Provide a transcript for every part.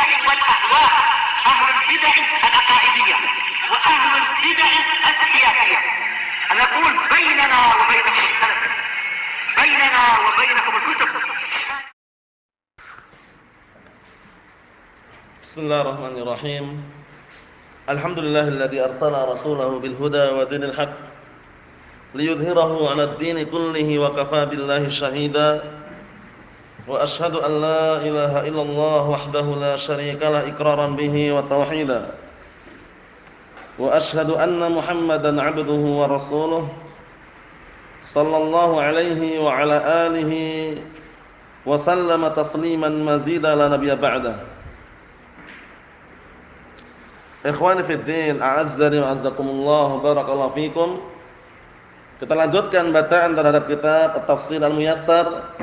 البدع والأهواء، أهل البدع العقائدية وأهل البدع السياسية. نقول بيننا وبينكم السلف، بيننا وبينكم الكتب. بسم الله الرحمن الرحيم. الحمد لله الذي أرسل رسوله بالهدى ودين الحق ليظهره على الدين كله وكفى بالله شهيدا. وأشهد أن لا إله إلا الله وحده لا شريك له إقرارا به وتوحيدا. وأشهد أن محمدا عبده ورسوله صلى الله عليه وعلى آله وسلم تسليما مزيدا لا نبي بعده. Ikhwani fid din, a'azzani wa azzakumullah, barakallahu fikum. Kita lanjutkan bacaan terhadap kitab At-Tafsir Al-Muyassar,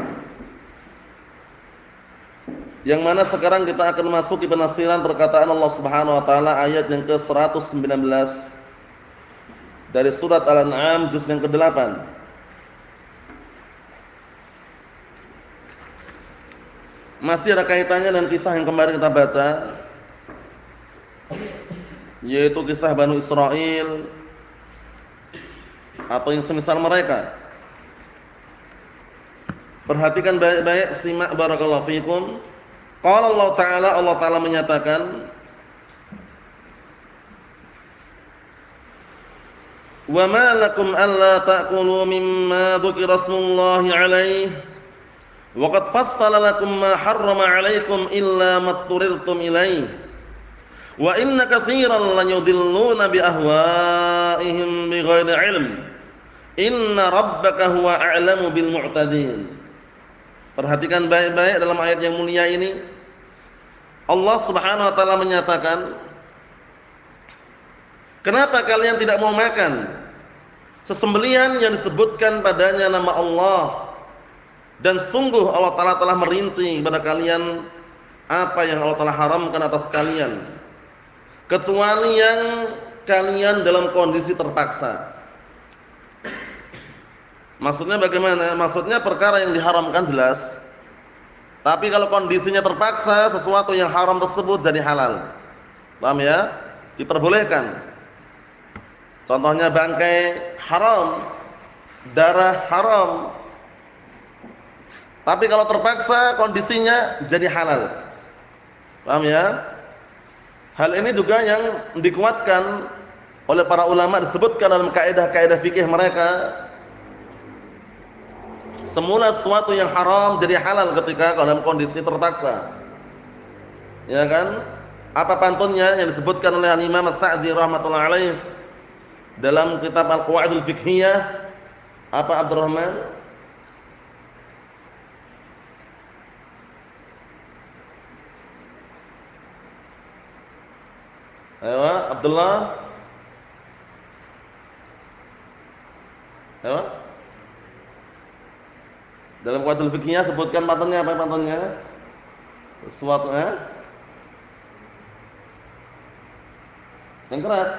yang mana sekarang kita akan memasuki penafsiran perkataan Allah Subhanahu wa taala ayat yang ke-119 dari surat Al-An'am juz yang ke-8. Masih ada kaitannya dengan kisah yang kemarin kita baca, yaitu kisah Banu Israil atau yang semisal mereka. Perhatikan baik-baik, simak barakallahu fikum. Qala Allah Ta'ala menyatakan, "Wa ma lakum alla ta'kulu mimma dzukira ismullahi 'alaihi wa qad fassala lakum ma harrama 'alaikum illa ma turirtum ilaihi. Wa inna katsiran lanyudilluna bi ahwa'ihim bighairi 'ilm. Inna rabbaka huwa a'lamu bil mu'tadin." Perhatikan baik-baik dalam ayat yang mulia ini. Allah Subhanahu wa taala menyatakan, kenapa kalian tidak mau makan sesembelihan yang disebutkan padanya nama Allah, dan sungguh Allah Ta'ala telah merinci kepada kalian apa yang Allah Ta'ala haramkan atas kalian, kecuali yang kalian dalam kondisi terpaksa. Maksudnya bagaimana? Maksudnya perkara yang diharamkan jelas, tapi kalau kondisinya terpaksa, sesuatu yang haram tersebut jadi halal. Paham ya? Diperbolehkan. Contohnya bangkai haram, darah haram, tapi kalau terpaksa kondisinya jadi halal. Paham ya? Hal ini juga yang dikuatkan oleh para ulama, disebutkan dalam kaidah-kaidah fikih mereka. Semula sesuatu yang haram jadi halal ketika dalam kondisi terpaksa. Ya kan? Apa pantunnya yang disebutkan oleh Imam As-Sa'di rahmatullahi alaih dalam kitab Al-Qawaidul Fiqhiyah? Apa Abdurrahman? Ayo, Abdullah. Ayo. Dalam Qawaidul Fiqhiyah sebutkan pantunnya, apa pantunnya? Sesuatu yang keras.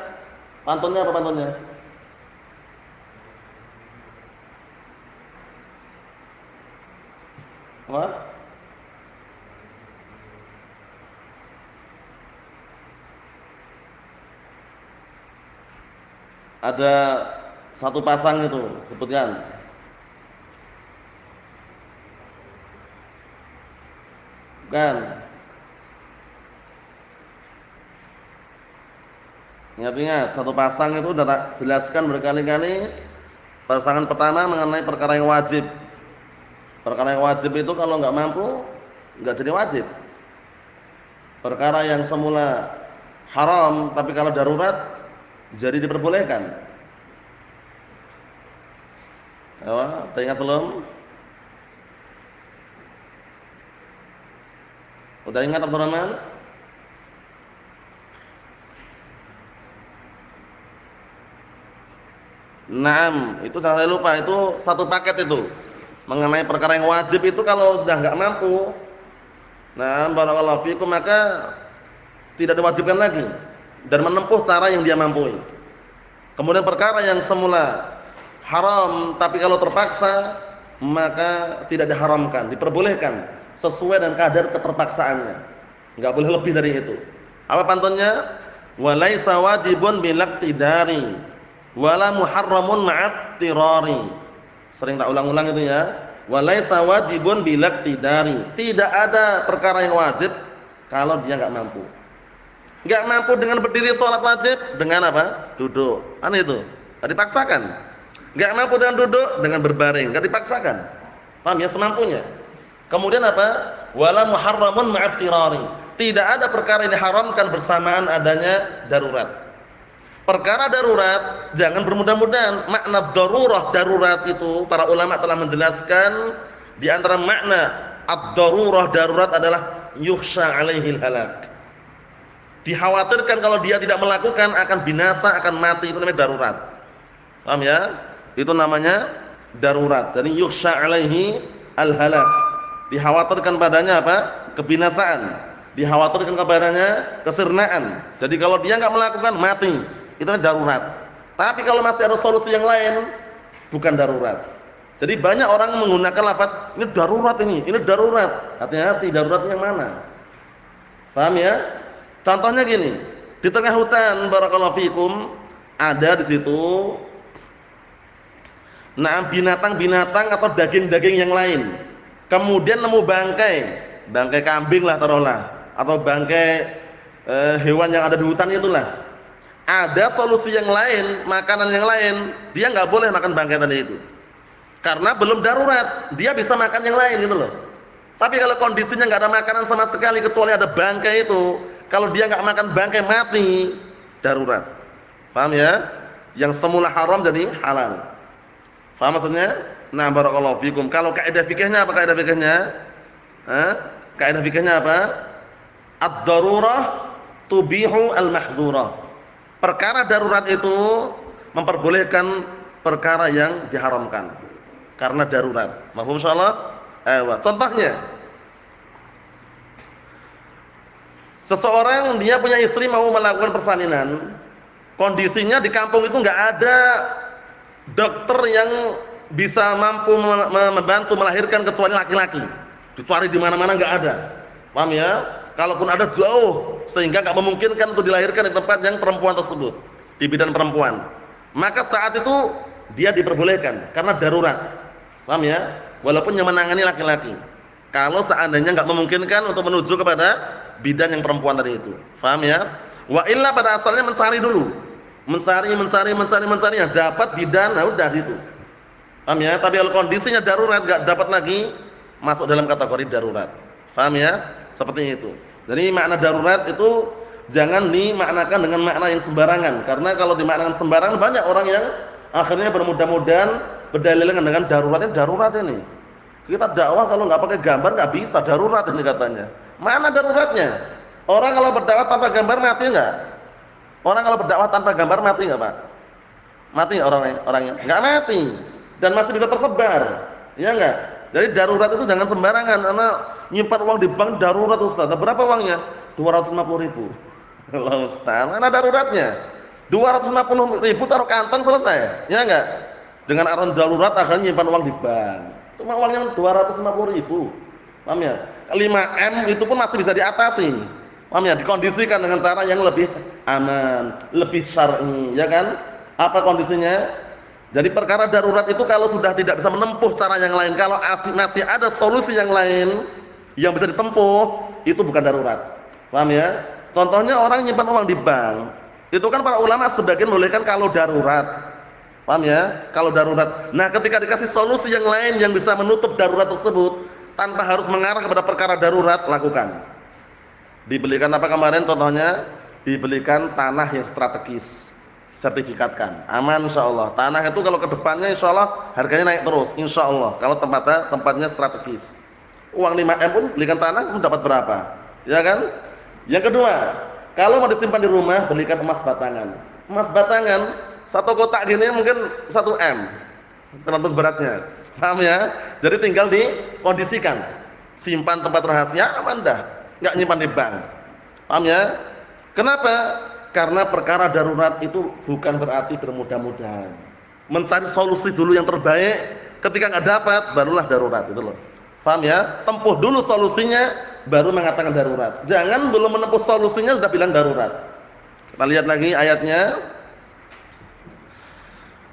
Pantunnya apa pantunnya? Apa? Ada satu pasang itu, sebutkan. Bukan. Ingat-ingat, satu pasang itu sudah tak jelaskan berkali-kali. Pasangan pertama mengenai perkara yang wajib. Perkara yang wajib itu kalau enggak mampu, enggak jadi wajib. Perkara yang semula haram, tapi kalau darurat jadi diperbolehkan. Ayo, udah ingat belum? Udah ingat Abdurrahman? Naam, itu jangan lupa, itu satu paket itu. Mengenai perkara yang wajib itu kalau sudah enggak mampu, nah barakallahu fikum, maka tidak diwajibkan lagi dan menempuh cara yang dia mampu. Kemudian perkara yang semula haram tapi kalau terpaksa maka tidak diharamkan, diperbolehkan sesuai dengan kadar keterpaksaannya. Enggak boleh lebih dari itu. Apa pantunnya? Wa laisa wajibun bilaktidari wala muharramun ma'attirari. Sering tak ulang-ulang itu ya. Wa laisa wajibun bilaktidari. Tidak ada perkara yang wajib kalau dia enggak mampu. Enggak mampu dengan berdiri salat wajib, dengan apa? Duduk. Kan itu. Enggak dipaksakan. Enggak mampu dengan duduk, dengan berbaring, enggak dipaksakan. Paham ya, semampunya. Kemudian apa? Wala muharramun ma'attirari. Tidak ada perkara yang diharamkan bersamaan adanya darurat. Perkara darurat jangan bermudah-mudahan. Makna darurat itu para ulama telah menjelaskan di antara makna ad-darurah darurat adalah yukhsha 'alaihil halak. Dikhawatirkan kalau dia tidak melakukan akan binasa, akan mati, itu namanya darurat. Paham ya? Itu namanya darurat. Jadi yukhsha 'alaihi al-halak. Dikhawatirkan padanya apa? Kebinasaan. Dikhawatirkan kepadanya kesirnaan. Jadi kalau dia enggak melakukan mati, itu darurat. Tapi kalau masih ada solusi yang lain, bukan darurat. Jadi banyak orang menggunakan lafaz ini darurat ini darurat. Hati-hati, darurat yang mana? Paham ya? Contohnya gini, di tengah hutan barakallahu fikum ada di situ binatang-binatang atau daging-daging yang lain. Kemudian nemu bangkai kambing lah taruhlah, atau bangkai hewan yang ada di hutan itulah. Ada solusi yang lain, makanan yang lain, dia nggak boleh makan bangkai tadi itu. Karena belum darurat, dia bisa makan yang lain gitu loh. Tapi kalau kondisinya nggak ada makanan sama sekali kecuali ada bangkai itu, kalau dia nggak makan bangkai mati, darurat. Paham ya? Yang semula haram jadi halal. Paham maksudnya? Nah, barakallahu fikum. Kalau kaidah fikihnya apa kaidah fikihnya? Kaidah fikihnya apa? Ad-darurah tubihu al-mahdhurah. Perkara darurat itu memperbolehkan perkara yang diharamkan karena darurat. Mafhum insyaallah? Contohnya, seseorang dia punya istri mau melakukan persalinan. Kondisinya di kampung itu enggak ada dokter yang bisa mampu membantu melahirkan kecuali laki-laki. Dicari di mana-mana enggak ada. Paham ya? Kalaupun ada jauh sehingga enggak memungkinkan untuk dilahirkan di tempat yang perempuan tersebut, di bidan perempuan. Maka saat itu dia diperbolehkan karena darurat. Paham ya? Walaupun yang menangani laki-laki. Kalau seandainya enggak memungkinkan untuk menuju kepada bidan yang perempuan tadi itu. Paham ya? Wa illa pada asalnya mencari dulu. Mencari ya dapat bidan, nah udah gitu. Paham ya? Tapi kalau kondisinya darurat enggak dapat lagi, masuk dalam kategori darurat. Paham ya? Seperti itu. Jadi makna darurat itu jangan dimaknakan dengan makna yang sembarangan. Karena kalau dimaknakan sembarangan banyak orang yang akhirnya bermudah-mudahan berdalilkan dengan daruratnya darurat ini. Kita dakwah kalau nggak pakai gambar nggak bisa, darurat ini katanya. Mana daruratnya? Orang kalau berdakwah tanpa gambar mati nggak? Orang kalau berdakwah tanpa gambar mati nggak Pak? Mati nggak orangnya? Nggak mati dan masih bisa tersebar, ya nggak? Jadi darurat itu jangan sembarangan. Karena nyimpan uang di bank darurat Ustaz. Berapa uangnya? 250.000. Allah Ustaz, mana daruratnya? 250.000 taruh kantong selesai, ya nggak? Dengan arahan darurat akhirnya nyimpan uang di bank. Cuma uangnya 250.000. Paham ya? 5M itu pun masih bisa diatasi. Paham ya? Dikondisikan dengan cara yang lebih aman, lebih syar'i, ya kan? Apa kondisinya? Jadi perkara darurat itu kalau sudah tidak bisa menempuh cara yang lain, kalau masih ada solusi yang lain yang bisa ditempuh, itu bukan darurat. Paham ya? Contohnya orang nyimpan uang di bank. Itu kan para ulama sebagian membolehkan kalau darurat. Paham ya? Kalau darurat. Nah, ketika dikasih solusi yang lain yang bisa menutup darurat tersebut tanpa harus mengarah kepada perkara darurat, lakukan. Dibelikan apa kemarin contohnya? Dibelikan tanah yang strategis. Sertifikatkan. Aman insyaallah. Tanah itu kalau ke depannya insyaallah harganya naik terus insyaallah. Kalau tempatnya strategis. Uang 5M pun belikan tanah pun dapat berapa? Ya kan? Yang kedua, kalau mau disimpan di rumah, belikan emas batangan. Emas batangan satu kotak gini mungkin 1M. Tergantung beratnya. Paham ya? Jadi tinggal dikondisikan. Simpan tempat rahasia aman dah. Enggak nyimpan di bank. Paham ya? Kenapa? Karena perkara darurat itu bukan berarti bermudah-mudahan. Mencari solusi dulu yang terbaik, ketika enggak dapat barulah darurat itu loh. Paham ya? Tempuh dulu solusinya, baru mengatakan darurat. Jangan belum menempuh solusinya sudah bilang darurat. Kita lihat lagi ayatnya.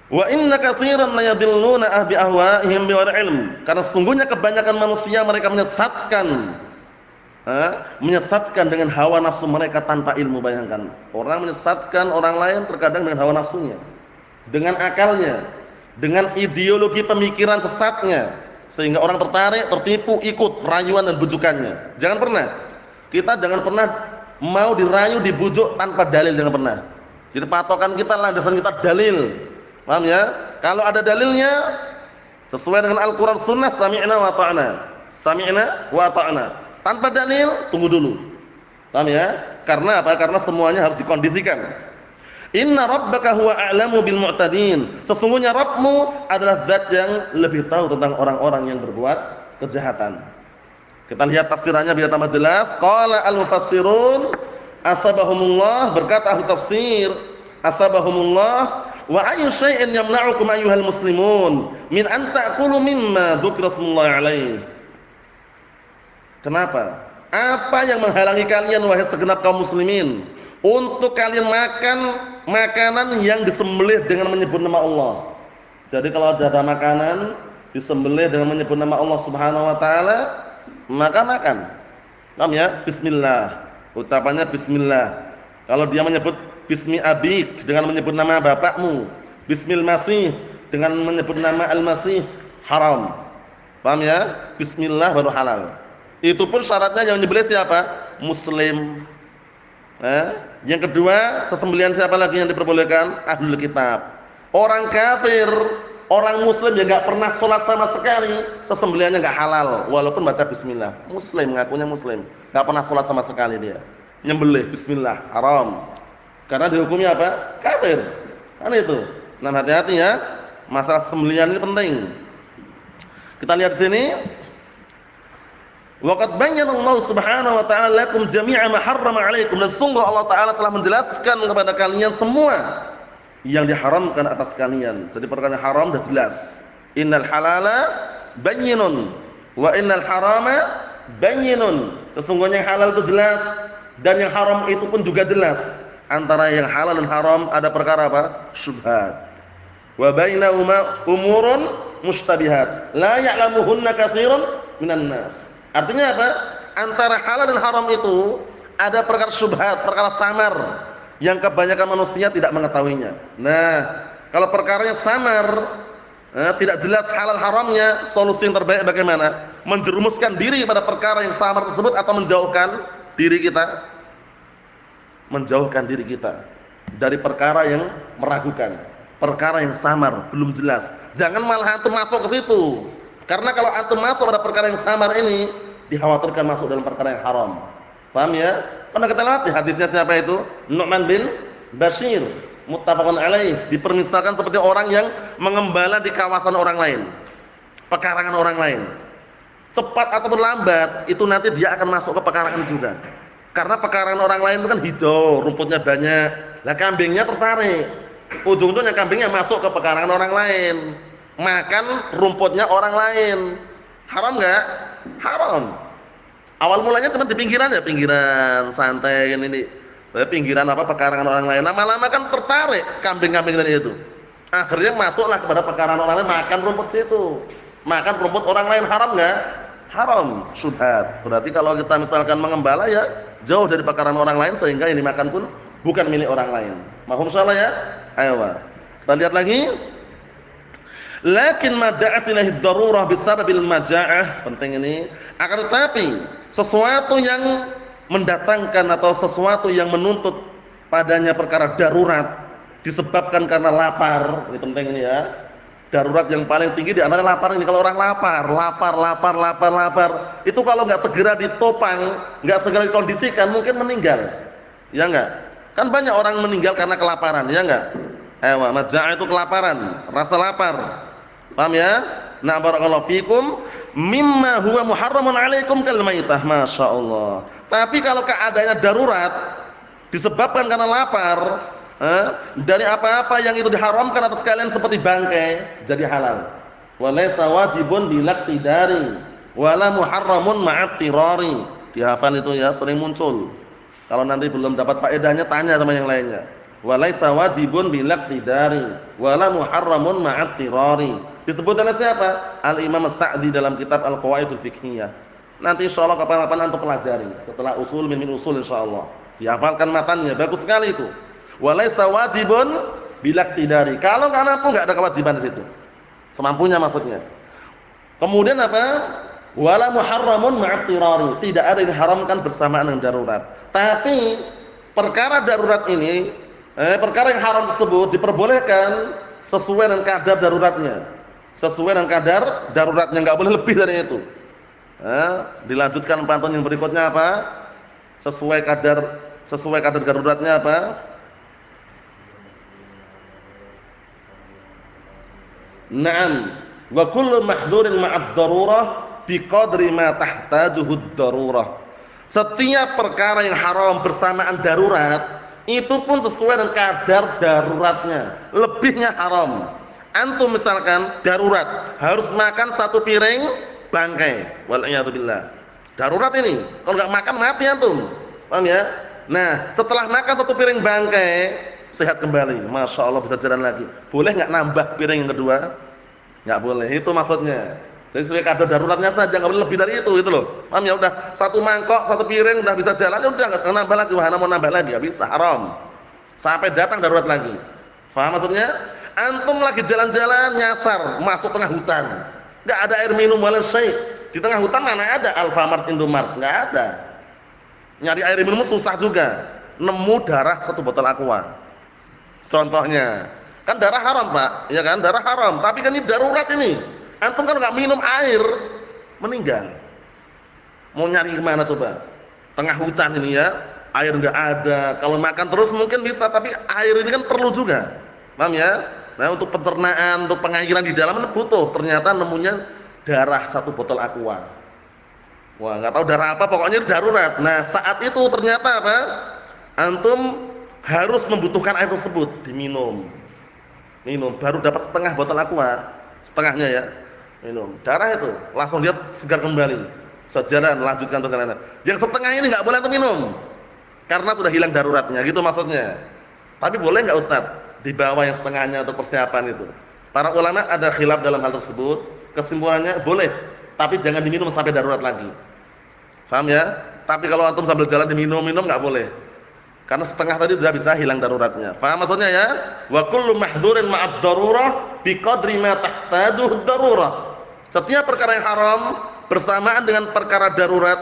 Wa inna katsiran la yadilluna bi ahwa'ihim bighairi ilm. Karena sungguhnya kebanyakan manusia mereka menyesatkan dengan hawa nafsu mereka tanpa ilmu. Bayangkan, orang menyesatkan orang lain terkadang dengan hawa nafsunya, dengan akalnya, dengan ideologi pemikiran sesatnya, sehingga orang tertarik, tertipu, ikut rayuan dan bujukannya. Jangan pernah mau dirayu, dibujuk tanpa dalil, jangan pernah. Jadi patokan kita, landasan kita dalil. Paham ya? Kalau ada dalilnya sesuai dengan Al-Qur'an Sunnah, sami'na wa ata'na. Sami'na wa ata'na. Tanpa dalil, tunggu dulu. Paham ya? Karena apa? Karena semuanya harus dikondisikan. Inna rabbaka huwa a'lamu bil mu'tadin. Sesungguhnya Rabbmu adalah zat yang lebih tahu tentang orang-orang yang berbuat kejahatan. Kita lihat tafsirannya biar tambah jelas. Qala al-mufassirun asabahumullah, berkata ahli tafsir, asabahumullah wa ayyu syai'in yamna'ukum ayyuhal muslimun min an ta'kulu mimma dzukira smullahi alaihi. Kenapa? Apa yang menghalangi kalian wahai segenap kaum muslimin untuk kalian makan makanan yang disembelih dengan menyebut nama Allah? Jadi kalau ada makanan disembelih dengan menyebut nama Allah Subhanahu wa taala, maka makan. Paham ya? Bismillah. Ucapannya bismillah. Kalau dia menyebut bismi abik dengan menyebut nama bapakmu, bismil masih dengan menyebut nama al-masih, haram. Paham ya? Bismillah baru halal. Itu pun syaratnya yang menyembelih siapa? Muslim. Yang kedua, sesembelihan siapa lagi yang diperbolehkan? Ahlul kitab. Orang kafir, orang muslim yang enggak pernah salat sama sekali, sesembelihannya enggak halal walaupun baca bismillah. Muslim, ngakunya muslim, enggak pernah salat sama sekali dia. Nyembelih bismillah, haram. Karena dihukumnya apa? Kafir. Kan itu. Nah, hati-hati ya. Masalah sembelihan ini penting. Kita lihat di sini. Waqad bayyana Allah Subhanahu wa ta'ala lakum jami'a ma harrama 'alaikum. Dan sungguh Allah Ta'ala telah menjelaskan kepada kalian semua yang diharamkan atas kalian. Jadi perkara haram sudah jelas. Innal halala bayyinun wa innal harama bayyinun. Sesungguhnya yang halal itu jelas dan yang haram itu pun juga jelas. Antara yang halal dan haram ada perkara apa? Syubhat. Wa bainahuma umurun mustabihat la ya'lamuhunna katsirun minan nas. Artinya apa? Antara halal dan haram itu ada perkara syubhat, perkara samar yang kebanyakan manusia tidak mengetahuinya. Nah, kalau perkaranya samar, tidak jelas halal haramnya, solusi yang terbaik bagaimana? Menjerumuskan diri pada perkara yang samar tersebut atau menjauhkan diri kita? Menjauhkan diri kita dari perkara yang meragukan, perkara yang samar, belum jelas. Jangan malah antum masuk ke situ. Karena kalau antum masuk pada perkara yang samar ini, dikhawatirkan masuk dalam perkara yang haram. Paham ya? Pernah kita lihat di hadisnya siapa itu? Nu'man bin Bashir, muttafaqun alaih, dipermisalkan seperti orang yang mengembala di kawasan orang lain, pekarangan orang lain. Cepat atau lambat itu nanti dia akan masuk ke pekarangan juga. Karena pekarangan orang lain itu kan hijau, rumputnya banyak. Nah, kambingnya tertarik. Ujung-ujungnya kambingnya masuk ke pekarangan orang lain, makan rumputnya orang lain. Haram enggak? Haram. Awal mulanya cuma di pinggiran ya, pinggiran santai ini. Pinggiran apa pekarangan orang lain. Lama-lama kan tertarik kambing-kambing tadi itu. Akhirnya masuklah kepada pekarangan orang lain, makan rumput situ. Makan rumput orang lain, haram enggak? Haram, syubhat. Berarti kalau kita misalkan mengembala ya jauh dari pekarangan orang lain sehingga yang dimakan pun bukan milik orang lain. Mahum salah ya? Ayo. Kita lihat lagi. Lakin ma da'at ilaihi darurah bisababil maja'ah, penting ini. Akan tetapi sesuatu yang mendatangkan atau sesuatu yang menuntut padanya perkara darurat disebabkan karena lapar, ini penting ini ya. Darurat yang paling tinggi di antara lapar ini. Kalau orang lapar, itu kalau enggak segera ditopang, enggak segera dikondisikan mungkin meninggal. Ya enggak? Kan banyak orang meninggal karena kelaparan, ya enggak? Maja'ah itu kelaparan, rasa lapar. Paham ya? Nah, barakallahu fikum, mimma huwa muharramun 'alaikum kal maitah, masyaallah. Tapi kalau keadaannya darurat disebabkan karena lapar, dari apa-apa yang itu diharamkan atas kalian seperti bangkai jadi halal. Wa laysa wajibun bilaktidari wala muharramun ma'at tirari. Dihafal itu ya, sering muncul. Kalau nanti belum dapat faedahnya tanya sama yang lainnya. Walaisa wajibun bilaktidari wala muharramun ma'attirari. Disebut oleh siapa? Al-Imam As-Sa'di dalam kitab Al-Qawaidul Fiqhiyah. Nanti insyaallah kapan-kapan antum pelajari setelah usul min usul insyaallah. Dihafalkan matanya, bagus sekali itu. Walaisa wajibun bilaktidari. Kalau karena aku enggak ada kewajiban di situ. Semampunya maksudnya. Kemudian apa? Wala muharramun ma'attirari. Tidak ada yang diharamkan bersamaan dengan darurat. Tapi perkara darurat ini, perkara yang haram tersebut diperbolehkan sesuai dengan kadar daruratnya. Sesuai dengan kadar daruratnya, enggak boleh lebih dari itu. Dilanjutkan pantun yang berikutnya apa? Sesuai kadar daruratnya apa? Naam, wa kullu mahdhurin ma'ad darurah biqadri ma tahtajuhu ad-darurah. Setiap perkara yang haram bersamaan darurat itu pun sesuai dengan kadar daruratnya. Lebihnya haram. Antum misalkan darurat harus makan 1 piring bangkai. Wal iyad billah. Darurat ini. Kalau enggak makan mati antum. Paham ya? Nah, setelah makan 1 piring bangkai sehat kembali. Masya Allah bisa jalan lagi. Boleh enggak nambah piring yang kedua? Enggak boleh. Itu maksudnya. Jadi sesuai kadar daruratnya saja, enggak boleh lebih dari itu gitu loh. Paham ya? Udah 1 mangkok, 1 piring udah bisa jalan, ya udah enggak nambah lagi. Wahana mau nambah lagi enggak bisa, haram. Sampai datang darurat lagi. Paham maksudnya? Antum lagi jalan-jalan nyasar masuk tengah hutan. Enggak ada air minum wala syai'. Di tengah hutan mana ada Alfamart, Indomart? Enggak ada. Nyari air minum susah juga. Nemu darah 1 botol aqua. Contohnya. Kan darah haram, Pak. Ya kan? Darah haram, tapi kan ini darurat ini. Antum kan enggak minum air, meninggal. Mau nyari kemana coba? Tengah hutan ini ya, air enggak ada. Kalau makan terus mungkin bisa, tapi air ini kan perlu juga. Paham ya? Nah, untuk pencernaan, untuk pengairan di dalam itu butuh. Ternyata nemunya darah 1 botol aqua. Wah, enggak tahu darah apa, pokoknya darurat. Nah, saat itu ternyata apa? Antum harus membutuhkan air tersebut, diminum. Minum, baru dapat setengah botol aqua. Setengahnya ya. Minum. Darah itu langsung dia segar kembali. Sejalan lanjutkan perjalanan. Yang setengah ini enggak boleh minum. Karena sudah hilang daruratnya, gitu maksudnya. Tapi boleh enggak Ustaz dibawa yang setengahnya untuk persiapan itu? Para ulama ada khilaf dalam hal tersebut. Kesimpulannya boleh, tapi jangan diminum sampai darurat lagi. Paham ya? Tapi kalau antum sambil jalan diminum-minum enggak boleh. Karena setengah tadi sudah bisa hilang daruratnya. Paham maksudnya ya? Wa kullu mahdhurin ma'ad darurah biqadri ma tahtajuhu ad-darurah. Setiap perkara yang haram bersamaan dengan perkara darurat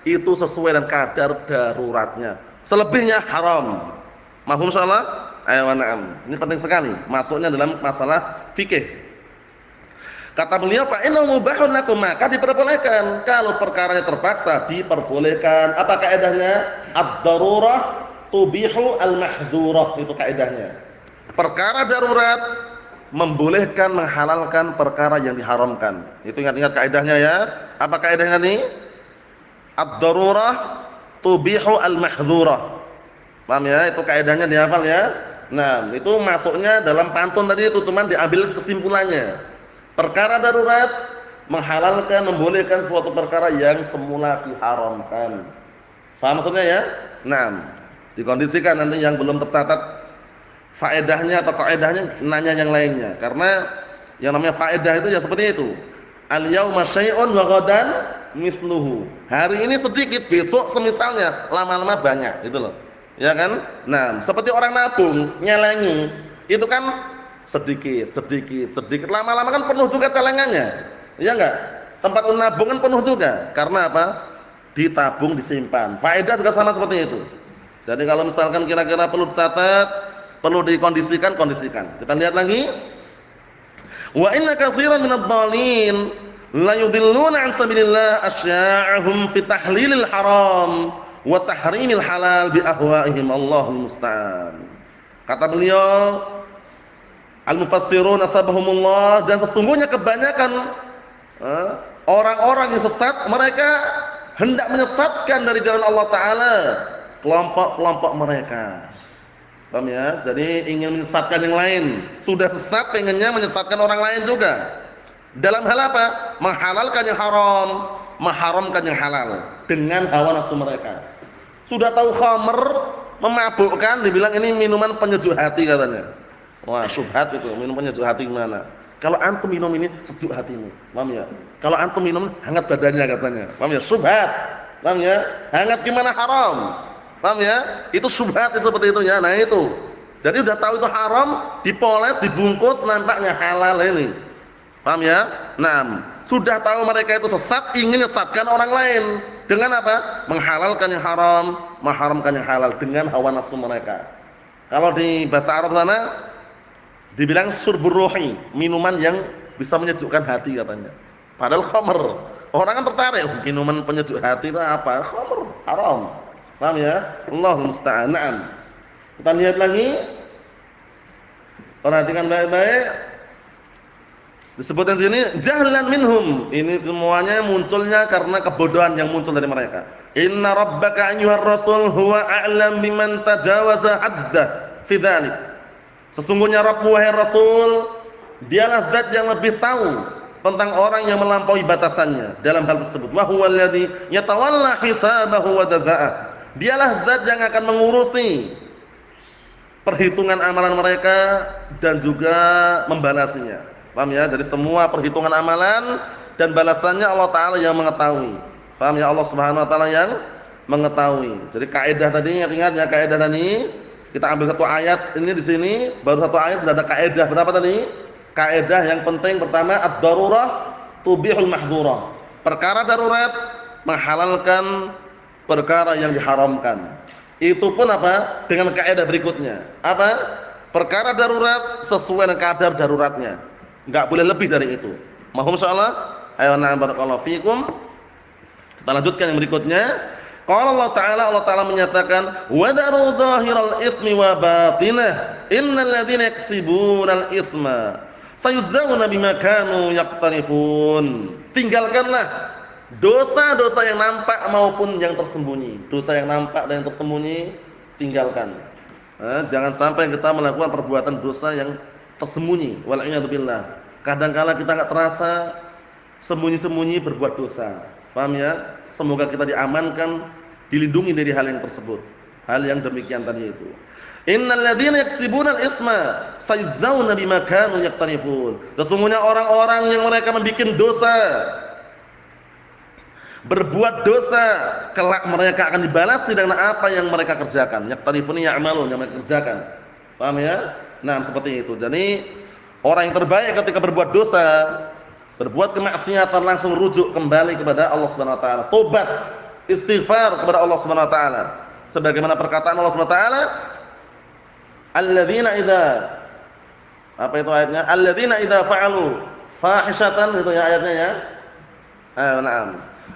itu sesuai dengan kadar daruratnya. Selebihnya haram. Mahum insyaallah? Ayo na'am. Ini penting sekali masuknya dalam masalah fikih. Kata beliau fa innahu mubahun lakum, maka diperbolehkan. Kalau perkaranya terpaksa diperbolehkan. Apa kaidahnya? Ad-darurah tubihu al-mahdhurah, itu kaidahnya. Perkara darurat membolehkan, menghalalkan perkara yang diharamkan. Itu ingat-ingat kaidahnya ya. Apa kaidahnya nih? Ad-darurah tubihu al-mahdhurah. Paham ya? Itu kaidahnya dihafal ya. Nah, itu masuknya dalam pantun tadi itu cuman diambil kesimpulannya. Perkara darurat menghalalkan, membolehkan suatu perkara yang semula diharamkan. Paham maksudnya ya? Nah, dikondisikan nanti yang belum tercatat faedahnya atau kaidahnya nanya yang lainnya, karena yang namanya faedah itu ya seperti itu. Al-yauma syai'un wa ghadan misluhu. Hari ini sedikit, besok semisalnya, lama-lama banyak, gitu loh. Ya kan? Nah, seperti orang nabung, nyelengi, itu kan sedikit, lama-lama kan penuh juga celengannya. Iya enggak? Tempat nabung kan penuh juga. Karena apa? Ditabung, disimpan. Faedah juga sama seperti itu. Jadi kalau misalkan kira-kira perlu dicatat, perlu dikondisikan, kondisikan. Kita lihat lagi. Wa inna katsiran minadh-dhalin la yudilluna 'an sabilillah asya'ahum fi tahlilil haram wa tahrimil halal bi ahwa'ihim, Allahul musta'an. Kata beliau, al-mufassirun asbahumullah, dan sesungguhnya kebanyakan orang-orang yang sesat, mereka hendak menyesatkan dari jalan Allah Ta'ala kelompok-kelompok mereka. Paham ya? Jadi ingin menyesatkan yang lain. Sudah sesat, pengennya menyesatkan orang lain juga. Dalam hal apa? Menghalalkan yang haram, mengharamkan yang halal. dengan hawa nafsu mereka. Sudah tahu khamr memabukkan, dibilang ini minuman penyejuk hati katanya. Wah, syubhat itu, minum penyejuk hati gimana? Kalau antum minum ini sejuk hatimu, paham ya? Kalau antum minum hangat badannya katanya, paham ya? Syubhat, paham ya? Hangat gimana haram, paham ya? Itu syubhat itu seperti itu ya. Nah itu, jadi udah tahu itu haram, dipoles, dibungkus, nampaknya halal ini, paham ya? Nah, sudah tahu mereka itu sesat, ingin menyesatkan orang lain dengan apa? Menghalalkan yang haram, mengharamkan yang halal dengan hawa nafsu mereka. Kalau di bahasa Arab sana dibilang surbur ruhi, minuman yang bisa menyejukkan hati katanya. Padahal khamr. Orang kan tertarik, minuman penyejuk hati itu apa? Khamr, haram. Paham ya? Allahul musta'an. Kita lihat lagi. Perhatikan baik-baik. Disebutkan sini jahlan minhum. Ini semuanya munculnya karena kebodohan yang muncul dari mereka. Inna rabbaka ayyuhar rasul huwa a'lam biman tajawaza haddah fi dzalik. Sesungguhnya Rabbmu wahai Rasul, dialah zat yang lebih tahu tentang orang yang melampaui batasannya dalam hal tersebut. Wa huwal ladzi yatawalla hisabahu wa jazaa'ah. Dialah zat yang akan mengurusi perhitungan amalan mereka dan juga membalasinya. Paham ya? Jadi semua perhitungan amalan dan balasannya Allah Ta'ala yang mengetahui. Paham ya? Allah Subhanahu Wa Ta'ala yang mengetahui. Jadi kaidah tadi, ingat ya kaidah tadi. Kita ambil satu ayat ini di sini, baru satu ayat sudah ada kaidah. Berapa tadi? Kaidah yang penting pertama ad-darurah tubihul mahdhurah. Perkara darurat menghalalkan perkara yang diharamkan. Itu pun apa? Dengan kaidah berikutnya. Apa? Perkara darurat sesuai dengan kadar daruratnya. Enggak boleh lebih dari itu. Mohon insyaallah. Ayo na'am barakallahu fikum. Kita lanjutkan yang berikutnya. Qala Allah Ta'ala menyatakan wa daru dhahiral ismi wa batinah innal ladzina yaksibunal isma sayuzzawna bima kanu yaqtarifun. Tinggalkanlah dosa-dosa yang nampak maupun yang tersembunyi. Dosa yang nampak dan yang tersembunyi tinggalkan. Jangan sampai kita melakukan perbuatan dosa yang tersembunyi. Wal a'yadu billah. Kadang-kala kita enggak terasa sembunyi-sembunyi berbuat dosa. Paham ya? Semoga kita diamankan, dilindungi dari hal yang tersebut. Hal yang demikian tadi itu. Innal ladzina yaksibunal isma sayuzzawna bima kanu yaqtarifun. Sesungguhnya orang-orang yang mereka membuat dosa, berbuat dosa, kelak mereka akan dibalasi dengan apa yang mereka kerjakan. Yaqtarifun ya'malun, yang mereka kerjakan. Paham ya? Nah, seperti itu. Jadi, orang yang terbaik ketika berbuat dosa, berbuat kemaksiatan langsung rujuk kembali kepada Allah Subhanahu wa taala. Tobat, istighfar kepada Allah Subhanahu wa taala. Sebagaimana perkataan Allah Subhanahu wa taala, alladzina idza apa itu ayatnya? Alladzina idza fa'alu fahishatan, itu ya ayatnya ya. Na'am.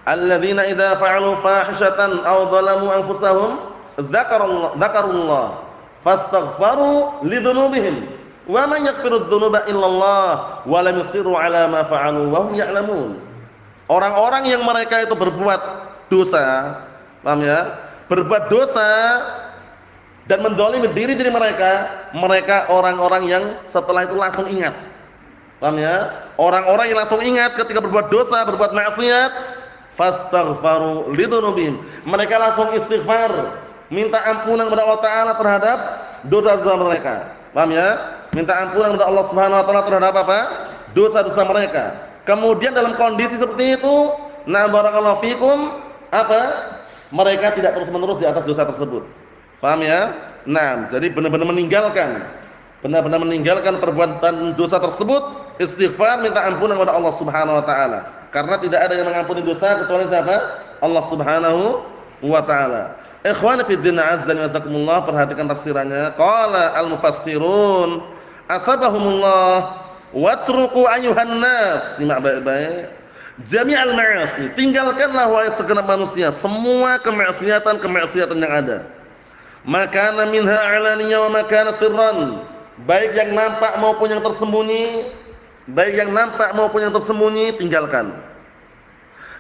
Alladzina idza fa'alu fahishatan aw dhalamu anfusahum dzakarullah fastaghfaru lidzunubihim. Wa man yaghfiru dzunuba illallah wa lam yusiru ala ma fa'alu wa hum ya'lamun. Orang-orang yang mereka itu berbuat dosa, paham ya? Berbuat dosa dan menzalimi diri mereka orang-orang yang setelah itu langsung ingat. Paham ya? Orang-orang yang langsung ingat ketika berbuat dosa, berbuat maksiat, fastaghfaru lidzunubihim. Mereka langsung istighfar, minta ampunan kepada Allah Ta'ala terhadap dosa-dosa mereka. Paham ya? Minta ampunan kepada Allah Subhanahu wa taala terhadap apa? Dosa-dosa mereka. Kemudian dalam kondisi seperti itu, na barakallahu fikum, apa? Mereka tidak terus-menerus di atas dosa tersebut. Paham ya? Nah, jadi benar-benar meninggalkan perbuatan dosa tersebut, istighfar, minta ampunan kepada Allah Subhanahu wa taala. Karena tidak ada yang mengampuni dosa kecuali siapa? Allah Subhanahu wa taala. Ikhwani fi din azza wa jazakumullah, perhatikan tafsirannya. Qala al-mufassirun asabahumullah watruku ayyuhan nas. Simak baik-baik. Jami'al ma'asi, tinggalkanlah wahai segenap manusia semua kemaksiatan yang ada. Makana minha 'alaniyah wa makana sirran, baik yang nampak maupun yang tersembunyi, tinggalkan.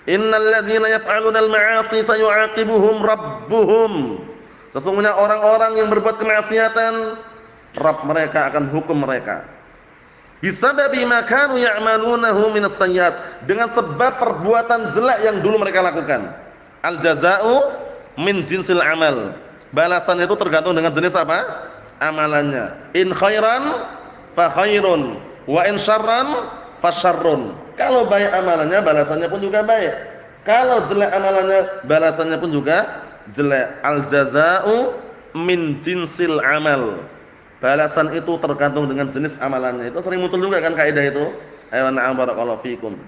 Innal ladzina yaf'aluna al-ma'asi sayu'aqibuhum rabbuhum. Sesungguhnya orang-orang yang berbuat kemaksiatan, Rabb mereka akan hukum mereka. Bisababi ma kanu ya'malunahu minas sayyi'at, dengan sebab perbuatan jelek yang dulu mereka lakukan. Al jaza'u min jinsil amal. Balasan itu tergantung dengan jenis apa? Amalannya. In khairan fa khairun wa in syarran fa syarrun. Kalau baik amalannya, balasannya pun juga baik. Kalau jelek amalannya, balasannya pun juga jelek. Al jaza'u min jinsil amal. Balasan itu tergantung dengan jenis amalannya. Itu sering muncul juga kan kaidah itu. Ayo na'am barakallahu fikum.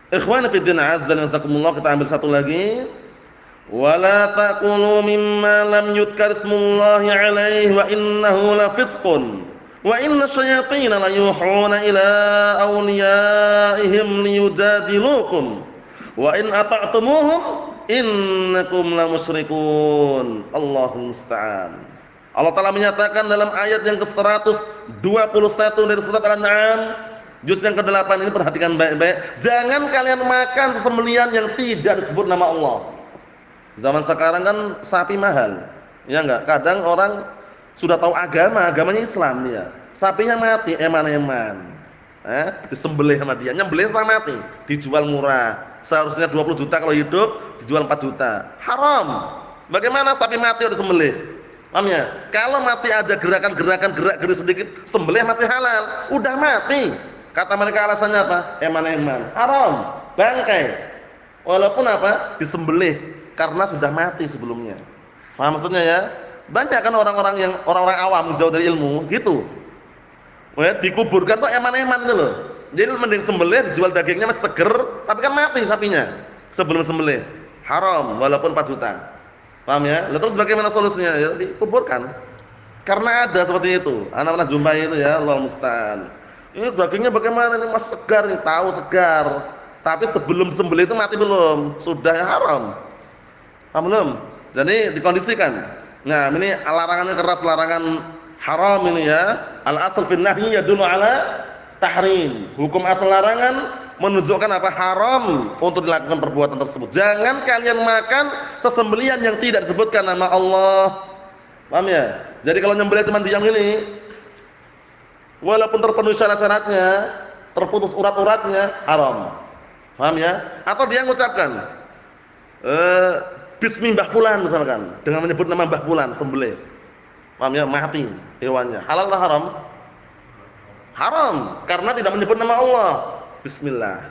Ikhwan fi din azza wa jalla, kita ambil satu lagi. Wala taqulu mimma lam yudhkar ismullahi alaihi wa innahu lafisqun. Wa inna syayatina la yuhuna ila awliyaihim liyujadilukum. Wa in ata'tumuhum innakum la musyrikun. Allahul musta'an. Allah Ta'ala menyatakan dalam ayat yang ke-121 dari surat Al-An'am, juz yang ke-8 ini, perhatikan baik-baik. Jangan kalian makan sesembelihan yang tidak disebut nama Allah. Zaman sekarang kan sapi mahal. Ya enggak? Kadang orang sudah tahu agamanya Islam dia. Sapinya mati, eman-eman. Disembelih sama dia, nyembelih setelah mati, dijual murah. Seharusnya 20 juta kalau hidup, dijual 4 juta. Haram. Bagaimana sapi mati udah disembelih? Paham ya? Kalau masih ada gerakan-gerakan gerak-gerik sedikit, sembelih masih halal. Udah mati. Kata mereka alasannya apa? Eman-eman. Haram. Bangkai. Walaupun apa? Disembelih karena sudah mati sebelumnya. Paham maksudnya ya? Banyak kan orang-orang awam jauh dari ilmu gitu. Dikuburkan tuh eman-eman tuh loh. Jadi mending sembelih, dijual dagingnya masih seger, tapi kan mati sapinya sebelum sembelih. Haram walaupun 4 juta. Paham ya? Lalu terus bagaimana solusinya? Ya, dikuburkan. Karena ada seperti itu. Anak pernah jumpai itu ya, Allah musta'an. Ini dagingnya bagaimana? Ini masih segar, ini tahu segar. Tapi sebelum sembelih itu mati belum? Sudah ya haram. Paham belum? Jadi dikondisikan. Nah, ini larangannya keras, larangan haram ini ya. Al-asl fil nahyi yadullu ala tahrim. Hukum asal larangan menunjukkan apa? Haram untuk dilakukan perbuatan tersebut. Jangan kalian makan sesembelihan yang tidak disebutkan nama Allah. Paham ya? Jadi kalau nyembelih cuma diam ini, walaupun terpenuhi syarat-syaratnya, terputus urat-uratnya, haram. Paham ya? Atau dia mengucapkan bismi Mbah Fulan misalkan, dengan menyebut nama Mbah Fulan, sembelih. Paham ya? Mati hewannya. Halal atau haram? Haram, karena tidak menyebut nama Allah. Bismillah.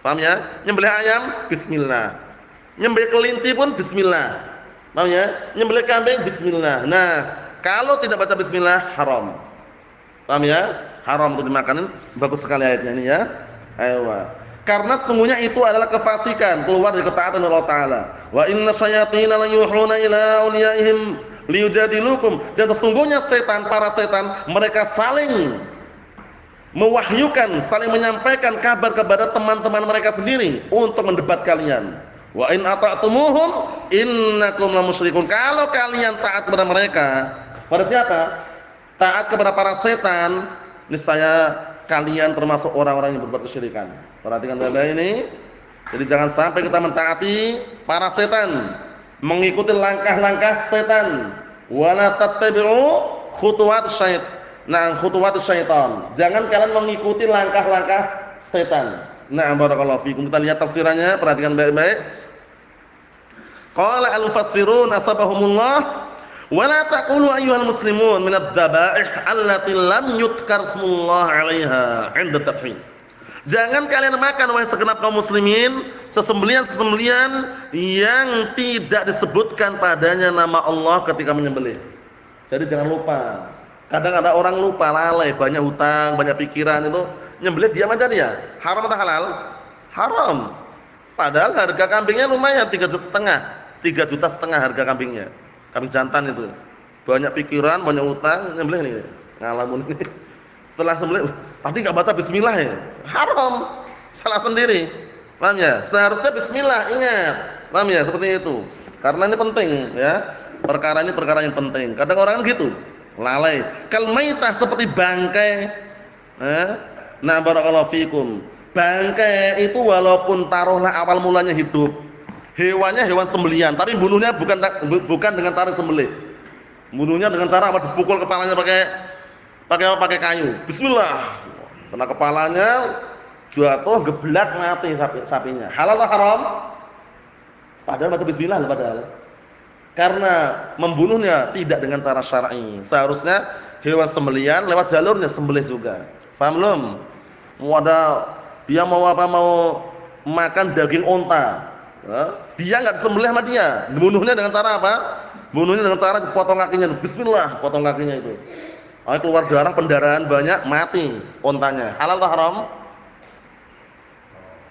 Paham ya? Nyembelih ayam, bismillah. Nyembelih kelinci pun bismillah. Paham ya? Nyembelih kambing, bismillah. Nah, kalau tidak baca bismillah, haram. Paham ya? Haram untuk dimakan. Bagus sekali ayatnya ini ya. Ayo. Karena sesungguhnya itu adalah kefasikan, keluar dari ketaatan Allah Ta'ala. Wa inna syayatina la yuhuna ila awliyaihim liyujadilukum. Dan sesungguhnya setan, para setan, mereka saling mewahyukan, saling menyampaikan kabar kepada teman-teman mereka sendiri untuk mendebat kalian. Wa in ata'tumuhum innakum lamusyrikun. Kalau kalian taat kepada mereka, pada siapa? Taat kepada para setan, niscaya kalian termasuk orang-orang yang berbuat kesyirikan. Perhatikan baik-baik ini. Jadi jangan sampai kita mentaati para setan, mengikuti langkah-langkah setan. Wala tattabi'u khutuwat syaitan. Nah, khutuwat syaitan. Jangan kalian mengikuti langkah-langkah setan. Nah, barakallahu fikum. Kita lihat tafsirannya, perhatikan baik-baik. Qala al-mufassirun asbahumullah wa la taqulu ayyuhal muslimun min adz-dzaba'ih allati lam yudhkar ismullah 'alaiha 'inda tadhhim. Jangan kalian makan wahai segenap kaum muslimin sesembelihan-sesembelihan yang tidak disebutkan padanya nama Allah ketika menyembelih. Jadi jangan lupa. Kadang ada orang lupa, lalai, banyak hutang, banyak pikiran itu, nyembelih diam aja dia. Haram atau halal? Haram. Padahal harga kambingnya lumayan 3,5 juta harga kambingnya. Kambing jantan itu. Banyak pikiran, banyak hutang, nyembelih nih. Ngalamun ini. Setelah sembelih, tadi enggak baca bismillah ya. Haram. Salah sendiri. Paham ya? Seharusnya bismillah, ingat. Paham ya? Seperti itu. Karena ini penting ya. Perkara ini perkara yang penting. Kadang orang kan gitu. Lalai. Kal maitah seperti bangkai. Nah, barakallahu fikum. Bangkai itu walaupun taruhlah awal mulanya hidup, hewannya hewan sembelihan, tapi bunuhnya bukan dengan cara sembelih. Bunuhnya dengan cara apa? Dipukul kepalanya pakai kayu. Bismillah. Kena kepalanya, jatuh, geblak, mati sapinya. Halal atau haram? Padahal baca bismillah padahal. Karena membunuhnya tidak dengan cara syar'i. Seharusnya hewan sembelihan lewat jalurnya sembelih juga. Paham belum? Dia mau apa? Mau makan daging onta. Dia enggak disembelih sama dia. Dibunuhnya dengan cara apa? Bunuhnya dengan cara dipotong kakinya. Bismillah, potong kakinya itu. Keluar darah, pendarahan banyak, mati ontanya. Halal atau haram?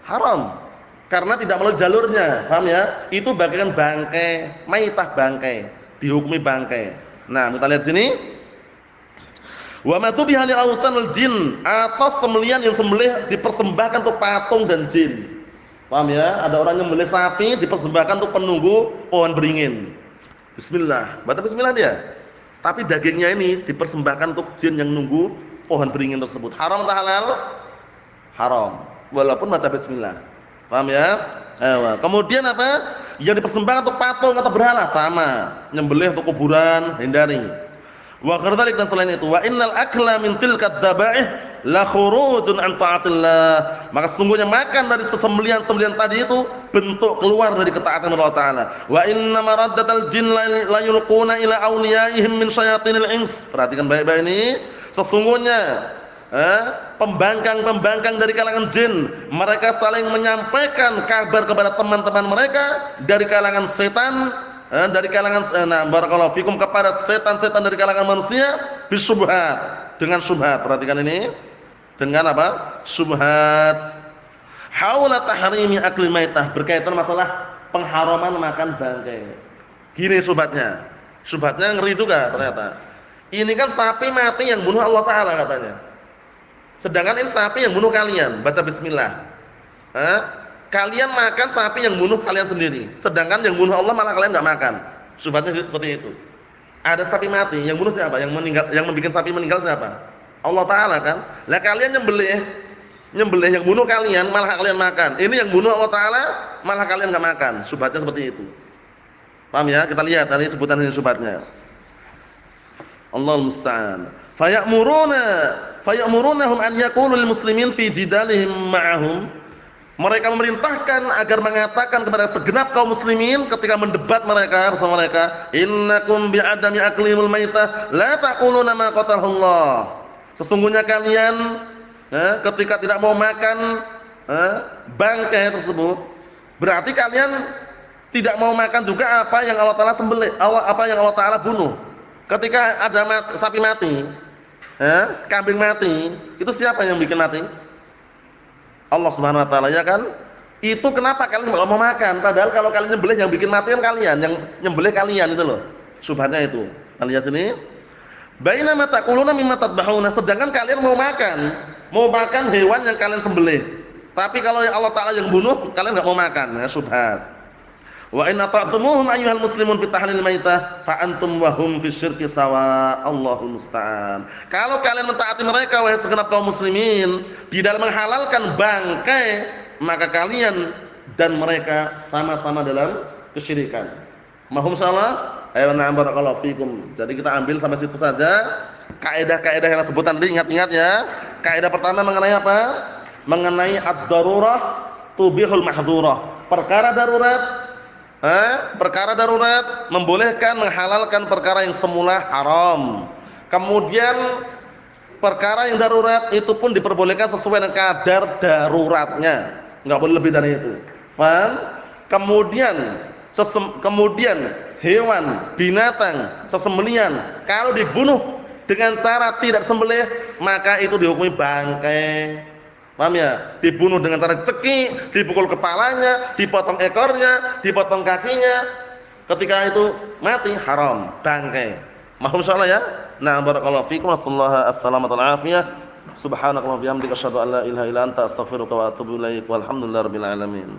Haram. Karena tidak melalui jalurnya, paham ya? Itu bagaikan bangkai, maitah bangkai, dihukumi bangkai. Nah, kita lihat sini. Wa ma tubiha lil awsan wal jin, atau sembelihan yang sembelih dipersembahkan untuk patung dan jin. Paham ya? Ada orang yang menyembelih sapi dipersembahkan untuk penunggu pohon beringin. Bismillah, baca bismillah dia. Tapi dagingnya ini dipersembahkan untuk jin yang nunggu pohon beringin tersebut. Haram atau halal? Haram. Walaupun baca bismillah. Paham ya? Kemudian apa? Yang dipersembahkan untuk patung atau berhala sama. Nyembelih untuk kuburan, hindari. Wa kadzalik, dan selain itu, wa innal akla min tilka dzaba'ih la khurujun an ta'atillah. Maka sesungguhnya makan dari sembelihan-sembelihan tadi itu bentuk keluar dari ketaatan Allah Taala. Wa inna maraddatal jin la yulquna ila awliyaihim min syayatinil ins. Perhatikan baik-baik ini. Sesungguhnya pembangkang-pembangkang dari kalangan jin, mereka saling menyampaikan kabar kepada teman-teman mereka dari kalangan setan, dari kalangan barakallahu fikum, kepada setan-setan dari kalangan manusia bisyubhat, dengan syubhat. Perhatikan ini, dengan apa? Syubhat. Haula tahrimi akli maitah, berkaitan masalah pengharaman makan bangkai. Gini syubhatnya. Syubhatnya ngeri juga ternyata. Ini kan sapi mati yang bunuh Allah Taala katanya. Sedangkan ini sapi yang bunuh kalian, baca bismillah. Kalian makan sapi yang bunuh kalian sendiri. Sedangkan yang bunuh Allah malah kalian enggak makan. Syubhatnya seperti itu. Ada sapi mati, yang bunuh siapa? Yang meninggal, yang membuat sapi meninggal siapa? Allah Taala kan. Lah kalian nyembelih yang bunuh kalian malah kalian makan. Ini yang bunuh Allah Taala malah kalian enggak makan. Syubhatnya seperti itu. Paham ya? Kita lihat tadi sebutan ini syubhatnya. Allahul musta'an. Fayamurunahum an yaqulu lil muslimin fi jidalihim ma'ahum. Mereka memerintahkan agar mengatakan kepada segenap kaum muslimin ketika mendebat mereka bersama mereka, innakum bi'adami aklimul maitah la taquluna ma qatalahullah. Sesungguhnya kalian ketika tidak mau makan bangkai tersebut, berarti kalian tidak mau makan juga apa yang Allah Taala sembelih, apa yang Allah Taala bunuh. Ketika ada sapi mati, kambing mati, itu siapa yang bikin mati? Allah Subhanahu wa taala, ya kan? Itu kenapa kalian enggak mau makan? Padahal kalau kalian nyembelih yang bikin mati kan kalian, yang nyembelih kalian itu loh. Subhannya itu. Kita lihat sini. Bainama taquluna mimma tadbahuna, sedangkan kalian mau makan hewan yang kalian sembelih. Tapi kalau Allah Taala yang bunuh, kalian enggak mau makan. Ya, subhat. Wa in ata'tumuhum ayyuhal muslimun fi tahlil maitah fa antum wa hum fi syirki sawa. Allahul musta'an. Kalau kalian mentaati mereka wahai segenap kaum muslimin di dalam menghalalkan bangkai, maka kalian dan mereka sama-sama dalam kesyirikan. Mahum salah? Ayo na'am barakallahu fikum. Jadi kita ambil sampai situ saja. Kaidah-kaidah yang sebutan tadi ingat-ingat ya. Kaidah pertama mengenai apa? Mengenai ad-darurah tubihul mahdhurah. Perkara darurat membolehkan menghalalkan perkara yang semula haram. Kemudian perkara yang darurat itu pun diperbolehkan sesuai dengan kadar daruratnya, enggak boleh lebih dari itu. Paham? Kemudian hewan, binatang, sesembelihan kalau dibunuh dengan cara tidak sembelih, maka itu dihukumi bangkai. Paham ya? Dibunuh dengan cara cekik, dipukul kepalanya, dipotong ekornya, dipotong kakinya. Ketika itu mati haram, bangkai. Mahum insyaallah ya. Nah, barakallahu fikum. Assalamualaikum warahmatullahi wabarakatuh. Subhanakallahumma wa bihamdika asyhadu an la ilaha illa anta astaghfiruka wa atubu ilaik. Walhamdulillahirabbil alamin.